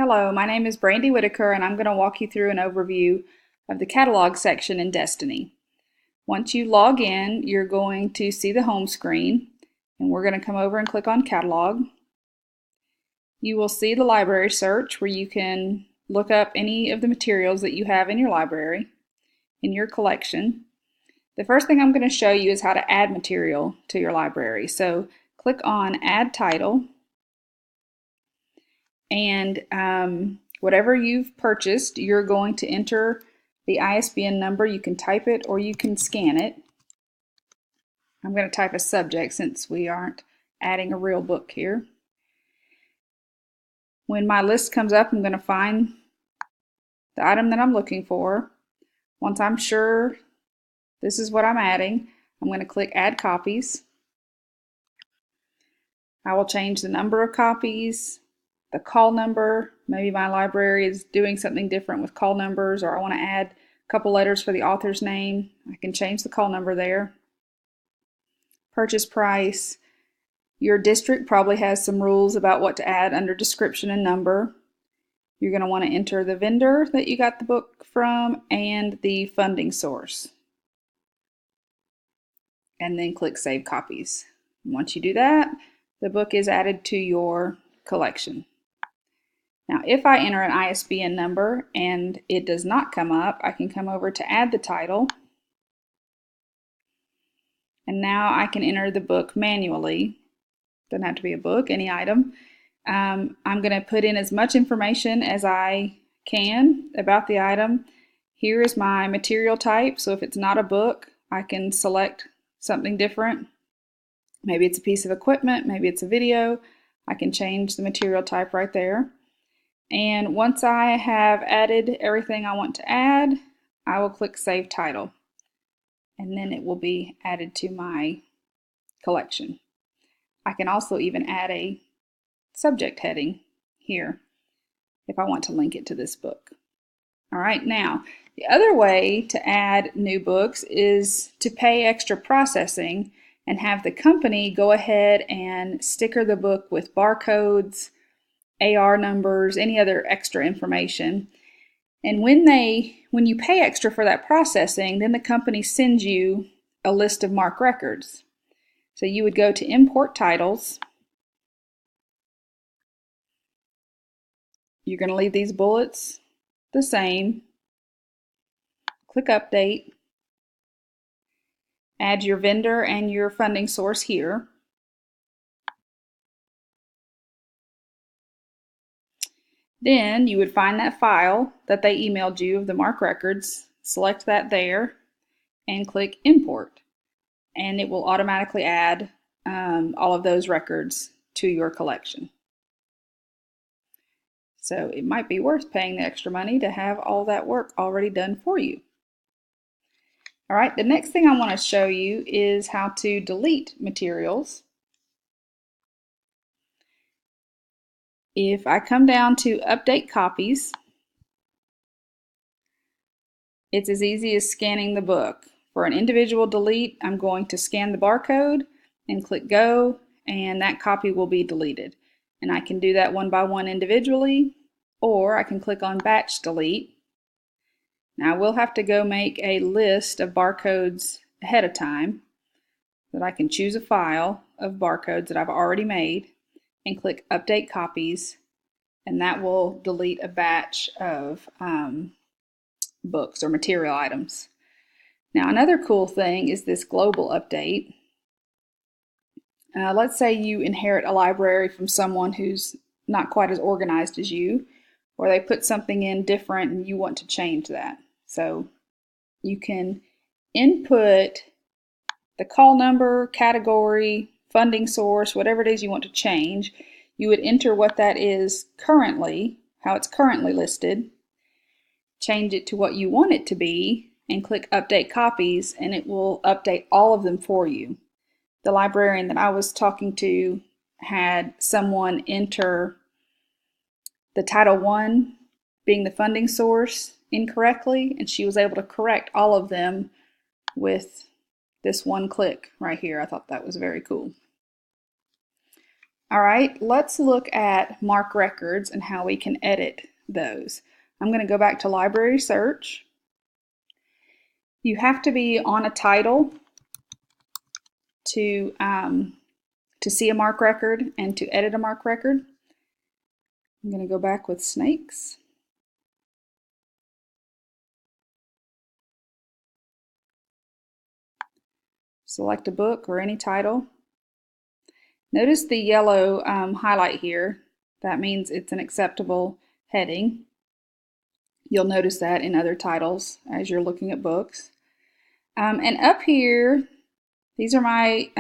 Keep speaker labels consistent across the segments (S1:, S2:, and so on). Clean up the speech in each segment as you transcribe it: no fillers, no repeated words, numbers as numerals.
S1: Hello, my name is Brandy Whitaker and I'm going to walk you through an overview of the catalog section in Destiny. Once you log in, you're going to see the home screen and we're going to come over and click on catalog. You will see the library search where you can look up any of the materials that you have in your library, in your collection. The first thing I'm going to show you is how to add material to your library. So click on Add Title. And whatever you've purchased, you're going to enter the ISBN number. You can type it or you can scan it. I'm going to type a subject since we aren't adding a real book here. When my list comes up, I'm going to find the item that I'm looking for. Once I'm sure this is what I'm adding, I'm going to click Add Copies. I will change the number of copies, the call number. Maybe my library is doing something different with call numbers, or I want to add a couple letters for the author's name. I can change the call number there. Purchase price. Your district probably has some rules about what to add under description and number. You're going to want to enter the vendor that you got the book from and the funding source. And then click Save Copies. Once you do that, the book is added to your collection. Now, if I enter an ISBN number and it does not come up, I can come over to add the title. And now I can enter the book manually. Doesn't have to be a book, any item. I'm going to put in as much information as I can about the item. Here is my material type. So if it's not a book, I can select something different. Maybe it's a piece of equipment, maybe it's a video. I can change the material type right there. And once I have added everything I want to add, I will click Save Title. And then it will be added to my collection. I can also even add a subject heading here if I want to link it to this book. All right, now the other way to add new books is to pay extra processing and have the company go ahead and sticker the book with barcodes, AR numbers, any other extra information. And when you pay extra for that processing, then the company sends you a list of MARC records. So you would go to Import Titles. You're going to leave these bullets the same. Click Update. Add your vendor and your funding source here. Then you would find that file that they emailed you of the MARC records, select that there, and click Import. And it will automatically add all of those records to your collection. So it might be worth paying the extra money to have all that work already done for you. All right, the next thing I want to show you is how to delete materials. If I come down to Update Copies, it's as easy as scanning the book. For an individual delete, I'm going to scan the barcode and click Go, and that copy will be deleted. And I can do that one by one individually, or I can click on Batch Delete. Now I will have to go make a list of barcodes ahead of time, so that I can choose a file of barcodes that I've already made and click Update Copies, and that will delete a batch of books or material items. Now another cool thing is this global update. Let's say you inherit a library from someone who's not quite as organized as you, or they put something in different and you want to change that. So you can input the call number, category, funding source, whatever it is you want to change. You would enter what that is currently, how it's currently listed, change it to what you want it to be, and click Update Copies, and it will update all of them for you. The librarian that I was talking to had someone enter the Title I being the funding source incorrectly, and she was able to correct all of them with this one click right here. I thought that was very cool. All right, let's look at MARC records and how we can edit those. I'm going to go back to Library Search. You have to be on a title to see a MARC record and to edit a MARC record. I'm going to go back with snakes. Select a book or any title. Notice the yellow highlight here. That means it's an acceptable heading. You'll notice that in other titles as you're looking at books. And up here, these are my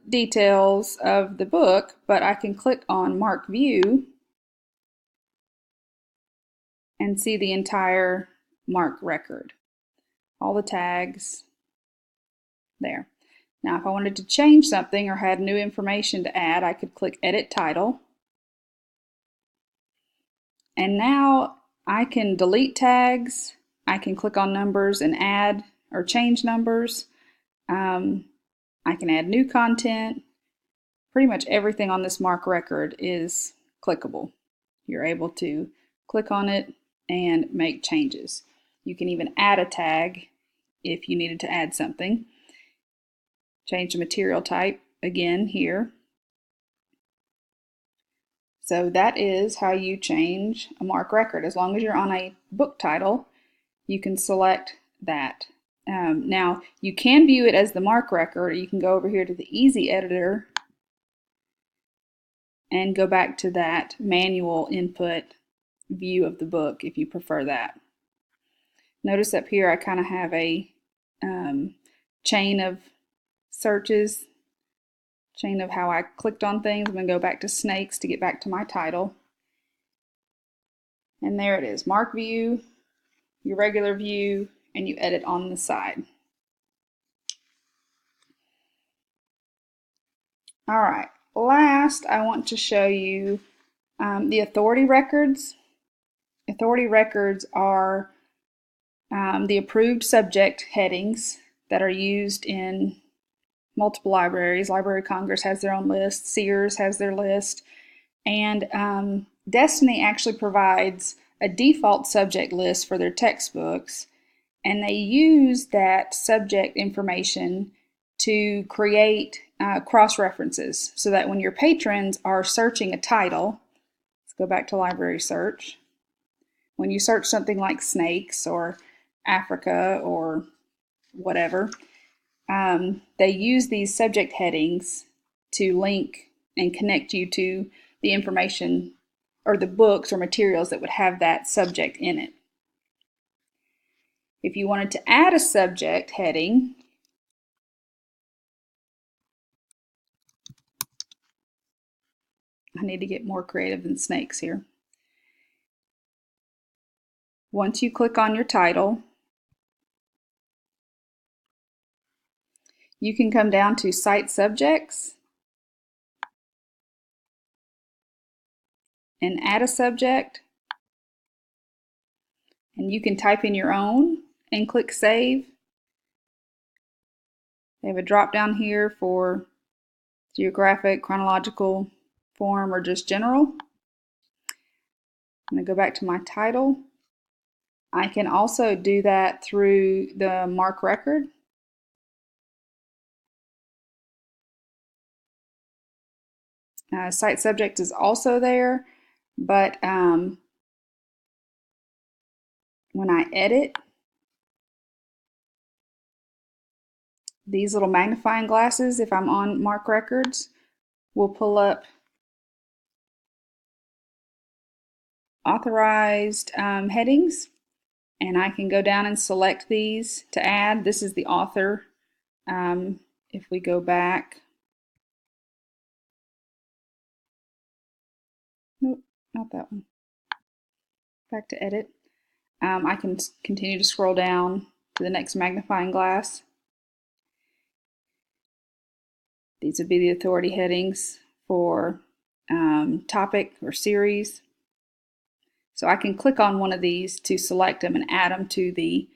S1: details of the book, but I can click on MARC View and see the entire MARC record. All the tags there. Now, if I wanted to change something or had new information to add, I could click Edit Title. And now I can delete tags. I can click on numbers and add or change numbers. I can add new content. Pretty much everything on this MARC record is clickable. You're able to click on it and make changes. You can even add a tag if you needed to add something. Change the material type again here. So that is how you change a MARC record. As long as you're on a book title, you can select that. Now, you can view it as the MARC record, or you can go over here to the Easy Editor and go back to that manual input view of the book if you prefer that. Notice up here I kind of have a chain of searches, chain of how I clicked on things. I'm going to go back to snakes to get back to my title. And there it is, MARC View, your regular view, and you edit on the side. All right, last I want to show you the authority records. Authority records are the approved subject headings that are used in multiple libraries. Library of Congress has their own list, Sears has their list, and Destiny actually provides a default subject list for their textbooks, and they use that subject information to create cross-references so that when your patrons are searching a title, let's go back to library search, when you search something like snakes or Africa or whatever, they use these subject headings to link and connect you to the information or the books or materials that would have that subject in it. If you wanted to add a subject heading, I need to get more creative than snakes here. Once you click on your title, you can come down to Cite Subjects and add a subject, and you can type in your own and click Save. They have a drop down here for geographic, chronological, form, or just general. I'm going to go back to my title. I can also do that through the MARC record. Cite subject is also there, but when I edit, these little magnifying glasses, if I'm on MARC records, will pull up authorized headings, and I can go down and select these to add. This is the author. If we go back, nope, not that one. Back to edit. I can continue to scroll down to the next magnifying glass. These would be the authority headings for topic or series. So I can click on one of these to select them and add them to the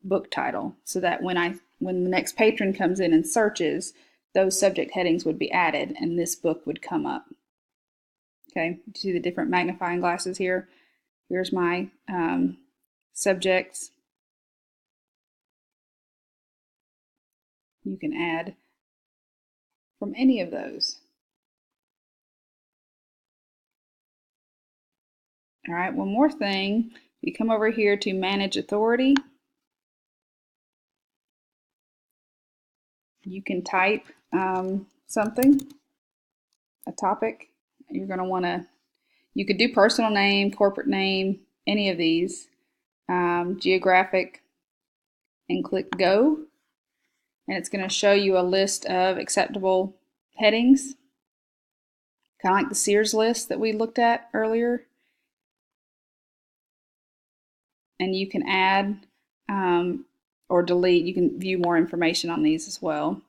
S1: book title so that when the next patron comes in and searches, those subject headings would be added and this book would come up. Okay, you see the different magnifying glasses here. Here's my subjects. You can add from any of those. All right, one more thing. You come over here to Manage Authority. You can type something, a topic. You're going to want to, you could do personal name, corporate name, any of these, geographic, and click Go. And it's going to show you a list of acceptable headings, kind of like the Sears list that we looked at earlier. And you can add or delete. You can view more information on these as well.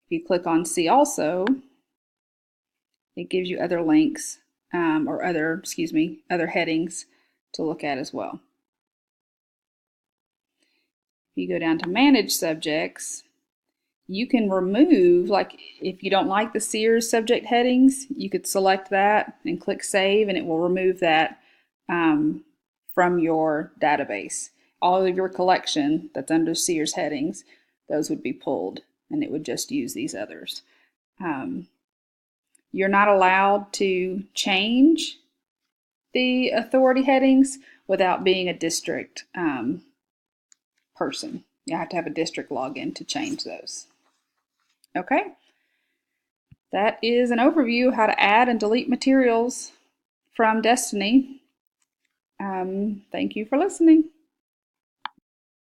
S1: If you click on See Also, it gives you other links or other headings to look at as well. If you go down to Manage Subjects, you can remove, like if you don't like the Sears subject headings, you could select that and click Save, and it will remove that from your database. All of your collection that's under Sears headings, those would be pulled, and it would just use these others. You're not allowed to change the authority headings without being a district person. You have to have a district login to change those. Okay, that is an overview of how to add and delete materials from Destiny. Thank you for listening.